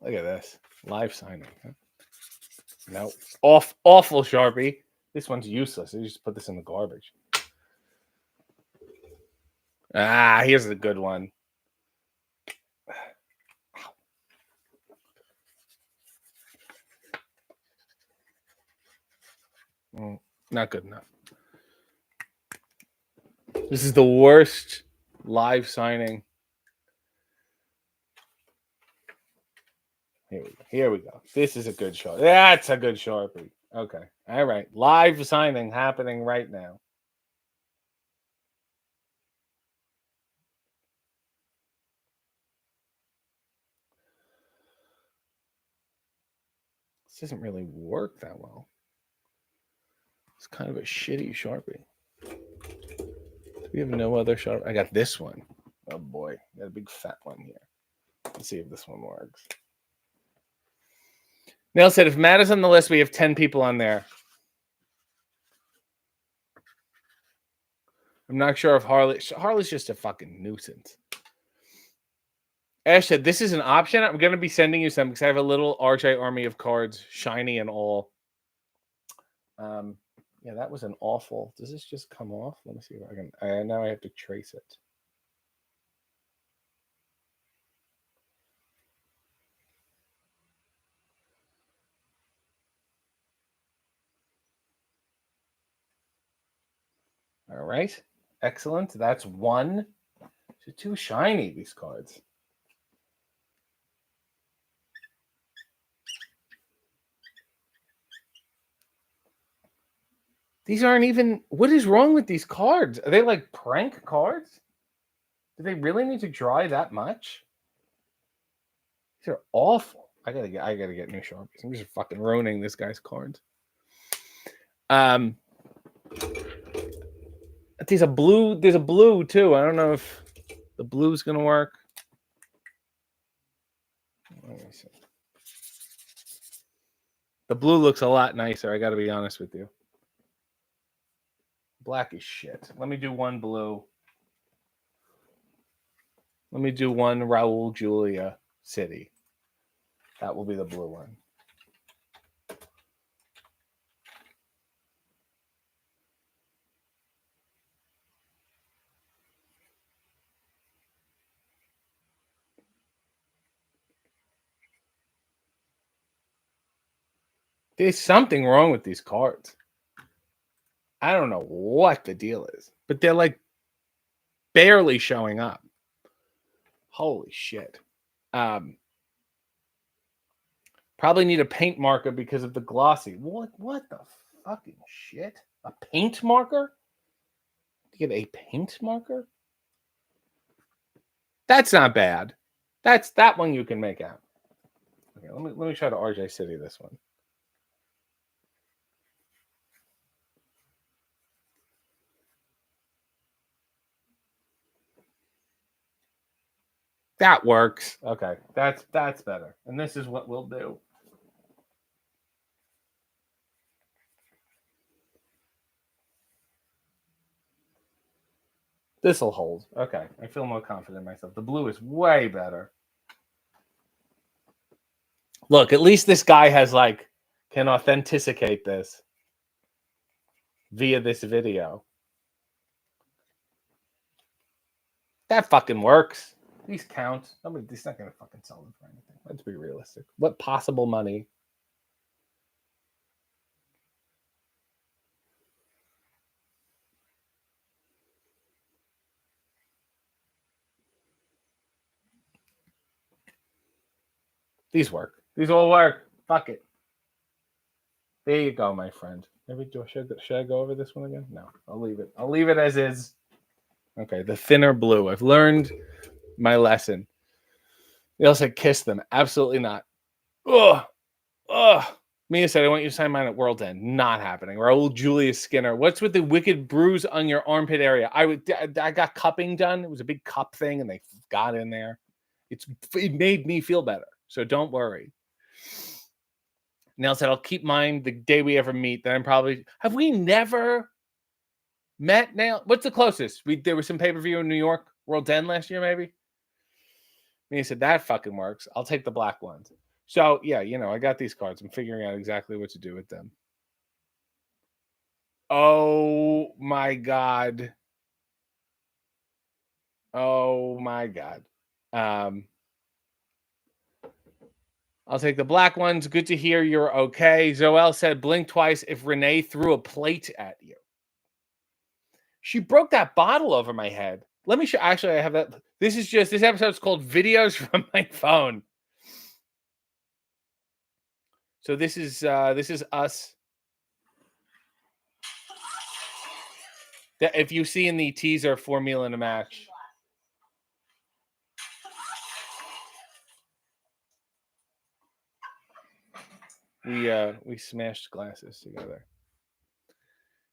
Look at this live signing. Huh? No, awful Sharpie. This one's useless. You just put this in the garbage. Here's the good one. Not good enough. This is the worst live signing. Here we go. This is a good Sharpie. That's a good Sharpie. Okay. All right. Live signing happening right now. This doesn't really work that well. It's kind of a shitty Sharpie. Do we have no other Sharpie? I got this one. Oh boy. Got a big fat one here. Let's see if this one works. Neil said, if Matt is on the list, we have 10 people on there. I'm not sure if Harley's just a fucking nuisance. Ash said, this is an option. I'm going to be sending you some because I have a little RJ army of cards, shiny and all. Yeah, that was an awful. Does this just come off? Let me see if I can. Now I have to trace it. All right. Excellent. That's one. They're too shiny, these cards. These aren't even. What is wrong with these cards? Are they like prank cards? Do they really need to dry that much? These are awful. I gotta get new Sharpies. I'm just fucking ruining this guy's cards. There's a blue too. I don't know if the blue's gonna work. Let me see. The blue looks a lot nicer. I gotta be honest with you. Black is shit. Let me do one blue. Let me do one Raul Julia City. That will be the blue one. There's something wrong with these cards. I don't know what the deal is, but they're like barely showing up. Holy shit. Probably need a paint marker because of the glossy. What the fucking shit? A paint marker? You get a paint marker? That's not bad. That's that one you can make out. Okay, let me try to RJ City this one. That works. Okay, that's better. And this is what we'll do. This will hold. Okay, I feel more confident in myself. The blue is way better. Look, at least this guy has can authenticate this via this video. That fucking works. These count. He's not gonna fucking sell them for anything. Let's be realistic. What possible money? These work. These all work. Fuck it. There you go, my friend. Maybe should I go over this one again? No, I'll leave it. I'll leave it as is. Okay, the thinner blue. I've learned my lesson. They also said kiss them. Absolutely not. Ugh. Ugh. Mia said, I want you to sign mine at World's End. Not happening. Raul Julius Skinner. What's with the wicked bruise on your armpit area? I got cupping done. It was a big cup thing, and they got in there. It made me feel better. So don't worry. Nell said, I'll keep mine the day we ever meet. Then I'm probably... Have we never met, Nell? What's the closest? There was some pay-per-view in New York. World's End last year, maybe? Mia said, that fucking works. I'll take the black ones. So, yeah, I got these cards. I'm figuring out exactly what to do with them. Oh, my God. Oh, my God. I'll take the black ones. Good to hear you're okay. Zoel said, blink twice if Renee threw a plate at you. She broke that bottle over my head. Let me show. Actually, I have that. This episode's called Videos from My Phone. So this is us. If you see in the teaser, Formula in a match. We smashed glasses together.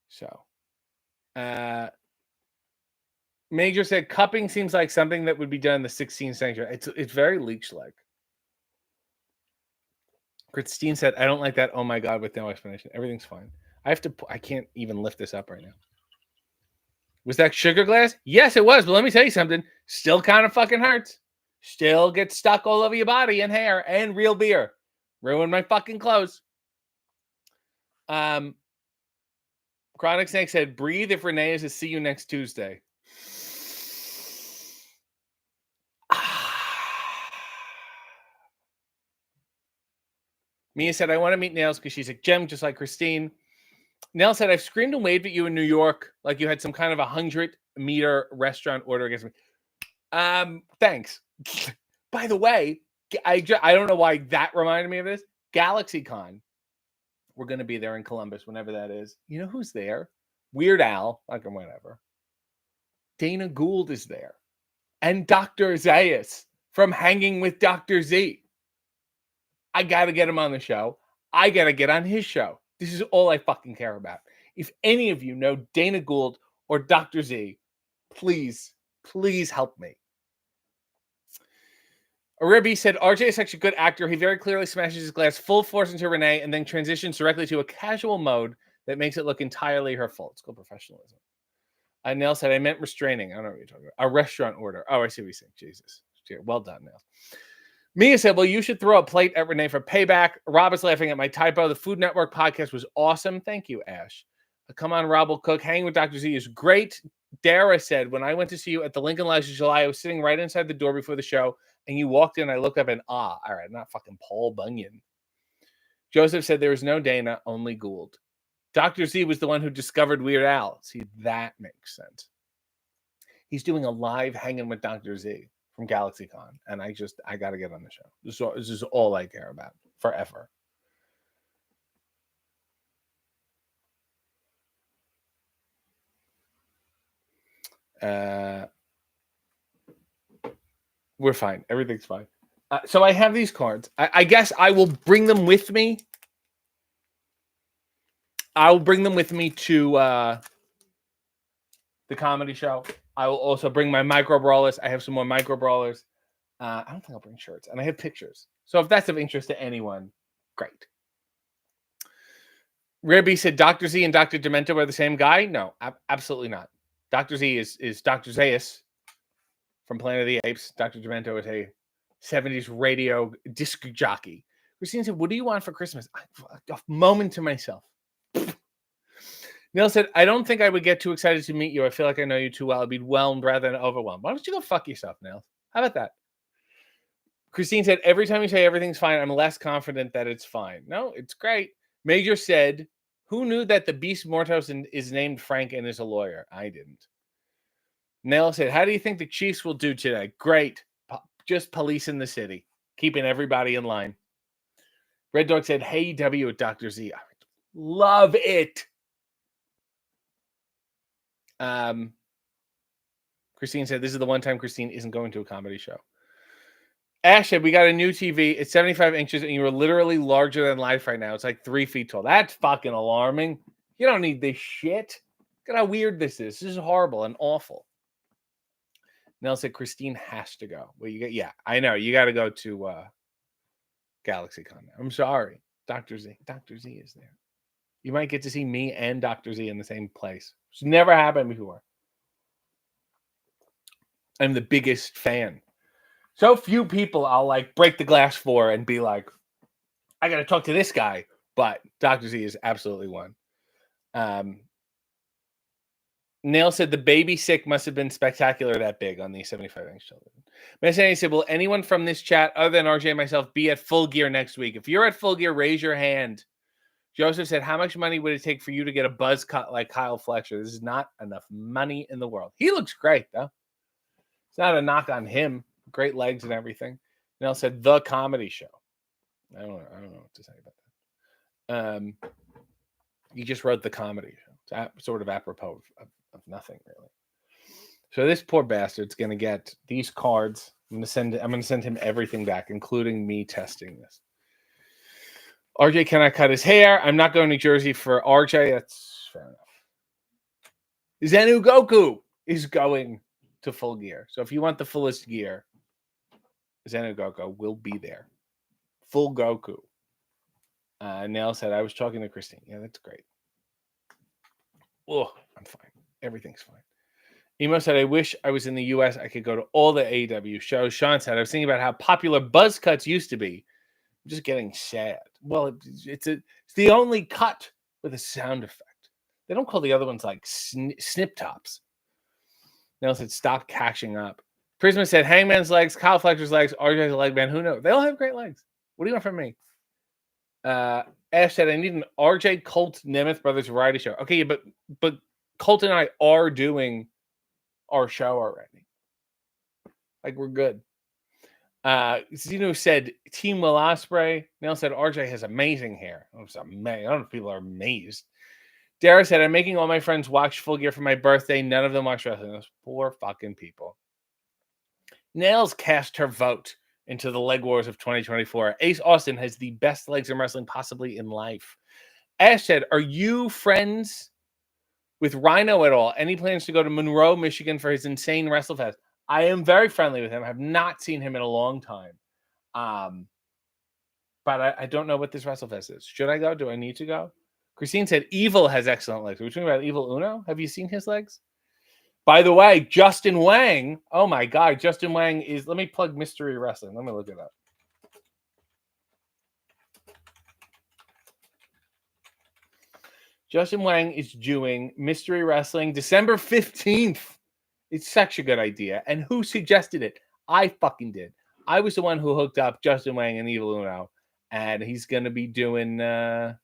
So, Major said cupping seems like something that would be done in the 16th century. It's very leech-like. Christine said, I don't like that. Oh my God, with no explanation. Everything's fine. I can't even lift this up right now. Was that sugar glass? Yes, it was. But let me tell you something. Still kind of fucking hurts. Still gets stuck all over your body and hair and real beer. Ruined my fucking clothes. Chronic Snake said, breathe if Renee is to see you next Tuesday. Mia said, I want to meet Nails because she's a gem just like Christine. Nell said, I've screamed and waved at you in New York like you had some kind of 100-meter restaurant order against me. Thanks. By the way, I don't know why that reminded me of this. GalaxyCon. We're going to be there in Columbus, whenever that is. You know who's there? Weird Al. Like, whatever. Dana Gould is there. And Dr. Zayas from Hanging with Dr. Z. I got to get him on the show. I got to get on his show. This is all I fucking care about. If any of you know Dana Gould or Dr. Z, please help me. Aribi said, RJ is such a good actor. He very clearly smashes his glass full force into Renee and then transitions directly to a casual mode that makes it look entirely her fault. It's called professionalism. Nell said, I meant restraining. I don't know what you're talking about. A restaurant order. Oh, I see what you're saying. Jesus. Well done, Nell. Mia said, well, you should throw a plate at Renee for payback. Rob is laughing at my typo. The Food Network podcast was awesome. Thank you, Ash. Come on, Rob will cook. Hanging with Dr. Z is great. Dara said, when I went to see you at the Lincoln Lodge in July, I was sitting right inside the door before the show, and you walked in, I looked up and, all right, not fucking Paul Bunyan. Joseph said, there is no Dana, only Gould. Dr. Z was the one who discovered Weird Al. See, that makes sense. He's doing a live Hanging with Dr. Z. from GalaxyCon, and I got to get on the show. This is all I care about forever. We're fine. Everything's fine. So I have these cards. I guess I will bring them with me. I'll bring them with me to the comedy show. I will also bring my micro brawlers. I have some more micro brawlers. I don't think I'll bring shirts, and I have pictures. So if that's of interest to anyone, great. Ribby said Dr. Z and Dr. Demento are the same guy. No, absolutely not. Dr. Z is Dr. Zaius from Planet of the Apes. Dr. Demento is a 70s radio disc jockey. Christine said, what do you want for Christmas? A moment to myself. Neil said, I don't think I would get too excited to meet you. I feel like I know you too well. I'd be whelmed rather than overwhelmed. Why don't you go fuck yourself, Neil? How about that? Christine said, every time you say everything's fine, I'm less confident that it's fine. No, it's great. Major said, who knew that the Beast Mortos is named Frank and is a lawyer? I didn't. Neil said, how do you think the Chiefs will do today? Great. Just policing the city, keeping everybody in line. Red Dog said, hey, W at Dr. Z. I love it. Christine said, this is the one time Christine isn't going to a comedy show. Ash said, we got a new TV. It's 75 inches, and you're literally larger than life right now. It's like 3 feet tall. That's fucking alarming. You don't need this shit. Look at how weird this is. This is horrible and awful. Nell said, Christine has to go. Well, yeah, I know. You got to go to GalaxyCon. I'm sorry. Dr. Z. Dr. Z is there. You might get to see me and Dr. Z in the same place. It's never happened before. I'm the biggest fan. So few people I'll like break the glass for and be like, I got to talk to this guy. But Dr. Z is absolutely one. Nail said the baby sick must have been spectacular that big on the 75-inch television. Messani said, will anyone from this chat other than RJ and myself be at Full Gear next week? If you're at Full Gear, raise your hand. Joseph said, how much money would it take for you to get a buzz cut like Kyle Fletcher? This is not enough money in the world. He looks great, though. It's not a knock on him. Great legs and everything. Nell said, the comedy show. I don't know what to say about that. You just wrote the comedy show. It's sort of apropos of nothing, really. So this poor bastard's going to get these cards. I'm going to send him everything back, including me testing this. RJ cannot cut his hair. I'm not going to New Jersey for RJ. That's fair enough. Zenu Goku is going to Full Gear. So if you want the fullest gear, Zenu Goku will be there. Full Goku. Nell said, I was talking to Christine. Yeah, that's great. Oh, I'm fine. Everything's fine. Emo said, I wish I was in the U.S. I could go to all the AEW shows. Sean said, I was thinking about how popular buzz cuts used to be. I'm just getting sad. Well, it's the only cut with a sound effect. They don't call the other ones like snip tops. Nell said, stop catching up. Prisma said, Hangman's legs, Kyle Fletcher's legs, RJ's a leg man. Who knows? They all have great legs. What do you want from me? Ash said, I need an RJ Colt Nemeth Brothers variety show. Okay, but Colt and I are doing our show already. Like, we're good. Zeno said, Team Will Ospreay. Neil said, RJ has amazing hair. I don't know if people are amazed. Dara said, I'm making all my friends watch Full Gear for my birthday. None of them watch wrestling. Those poor fucking people. Nails cast her vote into the leg wars of 2024. Ace Austin has the best legs in wrestling possibly in life. Ash said, are you friends with Rhino at all? Any plans to go to Monroe, Michigan for his insane WrestleFest? I am very friendly with him. I have not seen him in a long time. But I don't know what this WrestleFest is. Should I go? Do I need to go? Christine said, Evil has excellent legs. Are we talking about Evil Uno? Have you seen his legs? By the way, Justin Wang. Oh my God. Justin Wang is, let me plug Mystery Wrestling. Let me look it up. Justin Wang is doing Mystery Wrestling December 15th. It's such a good idea. And who suggested it? I fucking did. I was the one who hooked up Justin Wang and Evil Uno. And he's going to be doing it.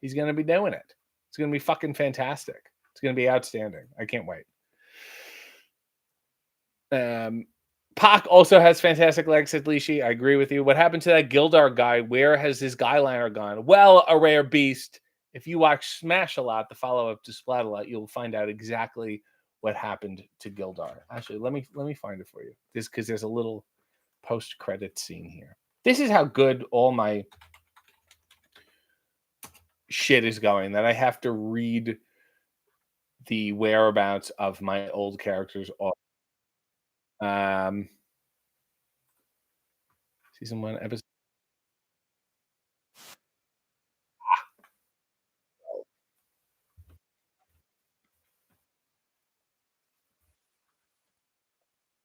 It's going to be fucking fantastic. It's going to be outstanding. I can't wait. Pac also has fantastic legs, said Lishi. I agree with you. What happened to that Gildar guy? Where has his guy liner gone? Well, a rare beast. If you watch Smash a lot, the follow-up to Splat a lot, you'll find out exactly what happened to Gildar. Actually, let me find it for you. This because there's a little post-credit scene here. This is how good all my shit is going, that I have to read the whereabouts of my old characters. Um, season 1, episode.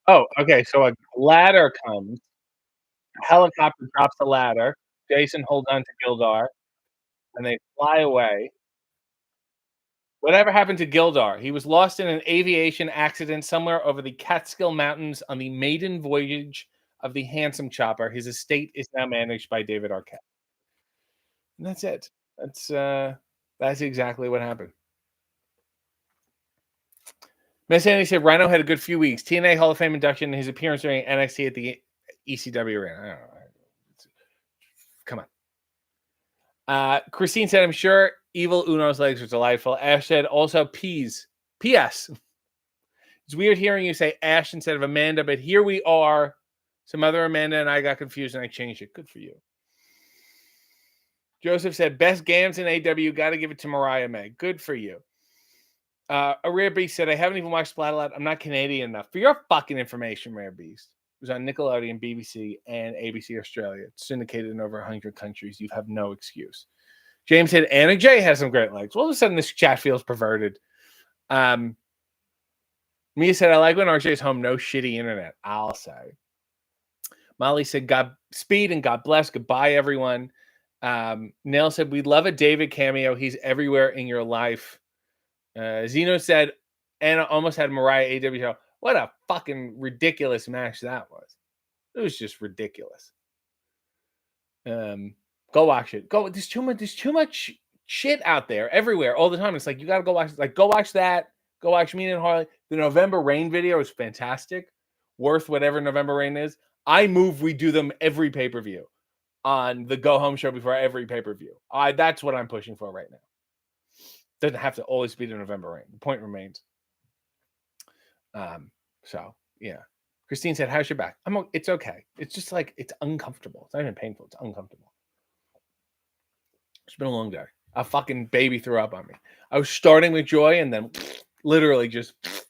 Oh, okay. So a ladder comes. A helicopter drops the ladder. Jason holds on to Gildar, and they fly away. Whatever happened to Gildar? He was lost in an aviation accident somewhere over the Catskill Mountains on the maiden voyage of the Handsome Chopper. His estate is now managed by David Arquette. And that's it. That's exactly what happened. Miss Annie said Rhino had a good few weeks. TNA Hall of Fame induction and his appearance during NXT at the ECW arena. I don't know. Come on. Christine said, I'm sure Evil Uno's legs are delightful. Ash said, also, P.S. It's weird hearing you say Ash instead of Amanda, but here we are. Some other Amanda and I got confused and I changed it. Good for you. Joseph said, best gams in AW. Got to give it to Mariah May. Good for you. A Rare Beast said, I haven't even watched Splat a lot. I'm not Canadian enough. For your fucking information, Rare Beast. It was on Nickelodeon, BBC, and ABC Australia. It's syndicated in over 100 countries. You have no excuse. James said, Anna J has some great legs. Well, all of a sudden, this chat feels perverted. Mia said, I like when RJ's home. No shitty internet. I'll say. Molly said, God speed and God bless. Goodbye, everyone. Nail said, we love a David cameo. He's everywhere in your life. Zeno said, Anna almost had Mariah AW show. What a fucking ridiculous match that was. It was just ridiculous. Go watch it. There's too much shit out there everywhere all the time. It's like you gotta go watch. Like go watch that. Go watch Me and Harley. The November Rain video is fantastic. Worth whatever November Rain is. We do them every pay-per-view on the Go Home show before every pay-per-view. That's what I'm pushing for right now. Doesn't have to always be the November Rain. The point remains. So yeah. Christine said, how's your back? It's okay. It's just like it's uncomfortable. It's not even painful, it's uncomfortable. It's been a long day. A fucking baby threw up on me. I was starting with joy and then literally just it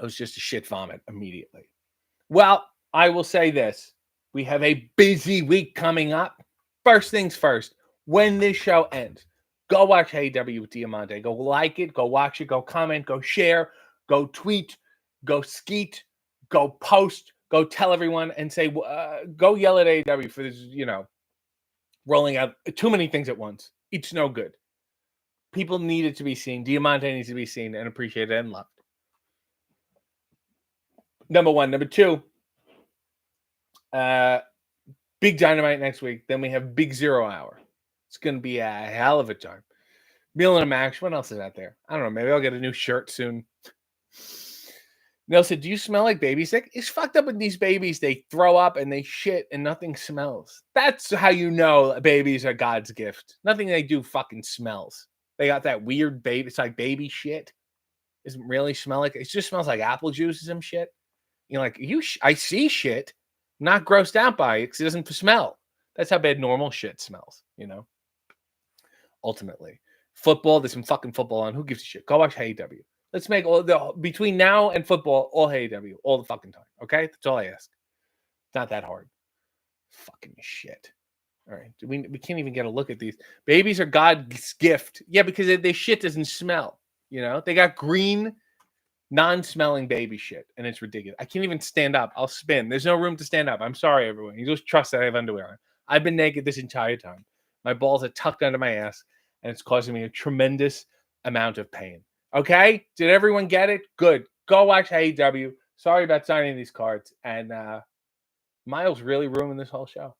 was just a shit vomit immediately. Well, I will say this. We have a busy week coming up. First things first, when this show ends, go watch AEW with Diamante. Go like it, go watch it, go comment, go share, go tweet, go skeet, go post, go tell everyone and say, go yell at AEW for this, rolling out too many things at once. It's no good. People need it to be seen. Diamante needs to be seen and appreciated and loved. Number one. Number two, big Dynamite next week. Then we have Big 0 Hour. It's going to be a hell of a time. Meal and a Max. What else is out there? I don't know. Maybe I'll get a new shirt soon. Neil said, do you smell like baby sick? It's fucked up with these babies. They throw up and they shit and nothing smells. That's how you know babies are God's gift. Nothing they do fucking smells. They got that weird baby. It's like baby shit. Doesn't really smell like it. Just smells like apple juice or some shit. Like, I see shit. I'm not grossed out by it because it doesn't smell. That's how bad normal shit smells, Ultimately. Football, there's some fucking football on. Who gives a shit? Go watch AEW. Let's make between now and football, all AEW, all the fucking time. Okay? That's all I ask. It's not that hard. Fucking shit. All right. We can't even get a look at these. Babies are God's gift. Yeah, because they shit doesn't smell. They got green, non-smelling baby shit, and it's ridiculous. I can't even stand up. I'll spin. There's no room to stand up. I'm sorry, everyone. You just trust that I have underwear on. I've been naked this entire time. My balls are tucked under my ass, and it's causing me a tremendous amount of pain. Okay? Did everyone get it? Good. Go watch AEW. Sorry about signing these cards. And Miles really ruined this whole show.